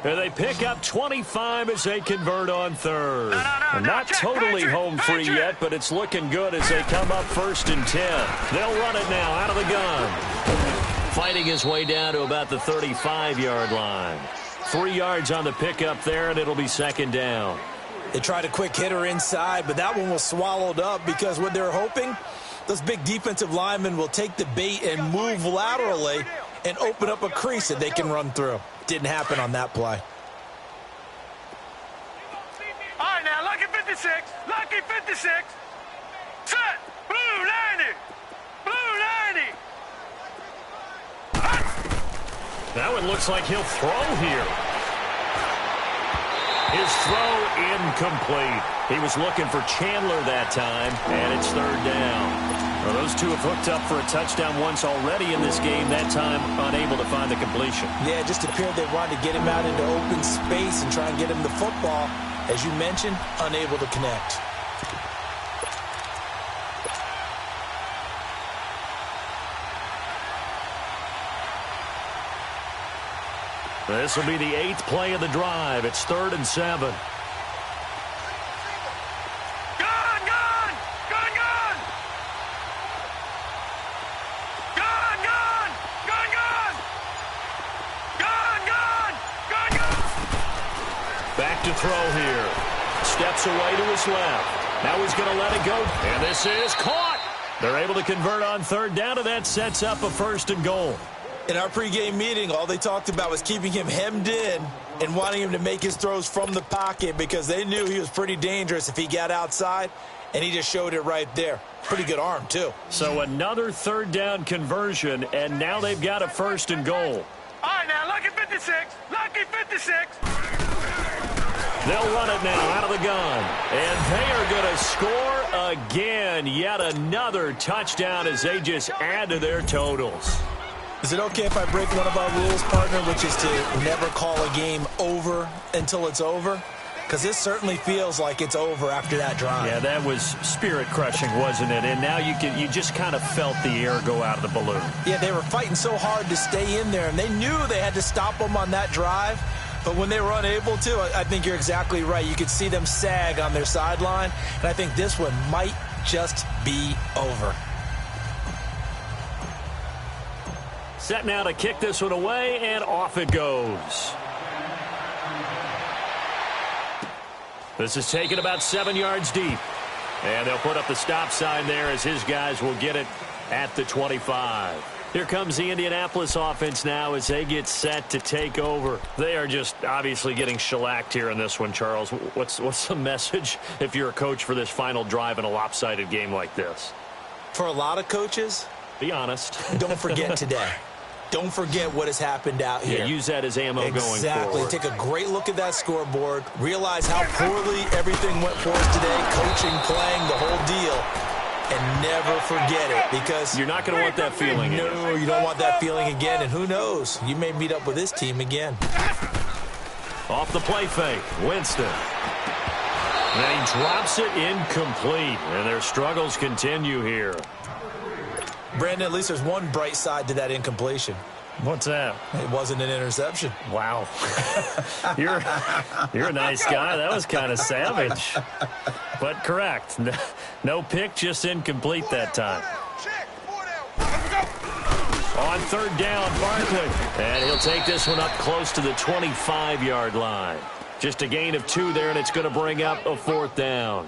And they pick up 25 as they convert on third. Not totally home free yet, but it's looking good as they come up 1st and 10. They'll run it now out of the gun. Fighting his way down to about the 35-yard line. 3 yards on the pickup there, and it'll be 2nd down. They tried a quick hitter inside, but that one was swallowed up because what they're hoping, those big defensive linemen will take the bait and move laterally and open up a crease that they can run through. Didn't happen on that play. All right, now, lucky 56. Lucky 56. Set. Blue 90. Blue 90. That one looks like he'll throw here. His throw incomplete. He was looking for Chandler that time, and it's 3rd down. Well, those two have hooked up for a touchdown once already in this game, that time unable to find the completion. Yeah, it just appeared they wanted to get him out into open space and try and get him the football. As you mentioned, unable to connect. This will be the 8th play of the drive. It's 3rd and 7. To throw here. Steps away to his left. Now he's going to let it go. And this is caught. They're able to convert on 3rd down, and that sets up a 1st and goal. In our pregame meeting, all they talked about was keeping him hemmed in and wanting him to make his throws from the pocket because they knew he was pretty dangerous if he got outside, and he just showed it right there. Pretty good arm, too. So another 3rd down conversion, and now they've got a 1st and goal. All right, now, lucky 56. Lucky 56. They'll run it now out of the gun. And they are going to score again. Yet another touchdown as they just add to their totals. Is it okay if I break one of our rules, partner, which is to never call a game over until it's over? Because this certainly feels like it's over after that drive. Yeah, that was spirit-crushing, wasn't it? And now you just kind of felt the air go out of the balloon. Yeah, they were fighting so hard to stay in there, and they knew they had to stop them on that drive. But when they were unable to, I think you're exactly right. You could see them sag on their sideline, and I think this one might just be over. Set now to kick this one away, and off it goes. This is taken about 7 yards deep. And they'll put up the stop sign there as his guys will get it at the 25. Here comes the Indianapolis offense now as they get set to take over. They are just obviously getting shellacked here in this one, Charles. What's the message if you're a coach for this final drive in a lopsided game like this? For a lot of coaches, be honest. Don't forget today. Don't forget what has happened out here. Yeah, use that as ammo going forward. Exactly. Take a great look at that scoreboard. Realize how poorly everything went for us today. Coaching, playing, the whole deal. And never forget it, because you're not going to want that feeling again. No, you don't want that feeling again. And who knows? You may meet up with this team again. Off the play fake, Winston. And he drops it incomplete. And their struggles continue here. Brandon, at least there's one bright side to that incompletion. What's that? It wasn't an interception. Wow. You're a nice guy. That was kind of savage. But correct. No pick, just incomplete that time. On third down, Barkley. And he'll take this one up close to the 25-yard line. Just a gain of 2 there, and it's going to bring up a 4th down.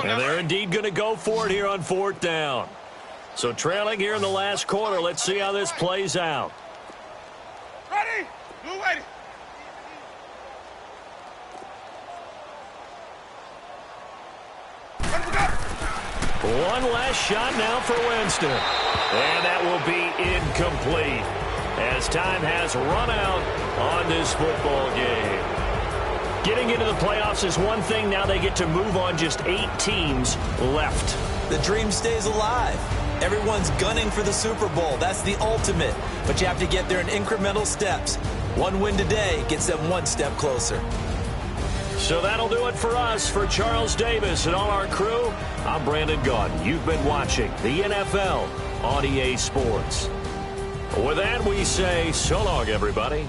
And they're indeed going to go for it here on 4th down. So trailing here in the last quarter. Let's see how this plays out. Ready? Blue waiting. One last shot now for Winston. And that will be incomplete as time has run out on this football game. Getting into the playoffs is one thing. Now they get to move on. Just 8 teams left. The dream stays alive. Everyone's gunning for the Super Bowl. That's the ultimate. But you have to get there in incremental steps. One win today gets them one step closer. So that'll do it for us. For Charles Davis and all our crew, I'm Brandon Gaudin. You've been watching the NFL on EA Sports. With that, we say so long, everybody.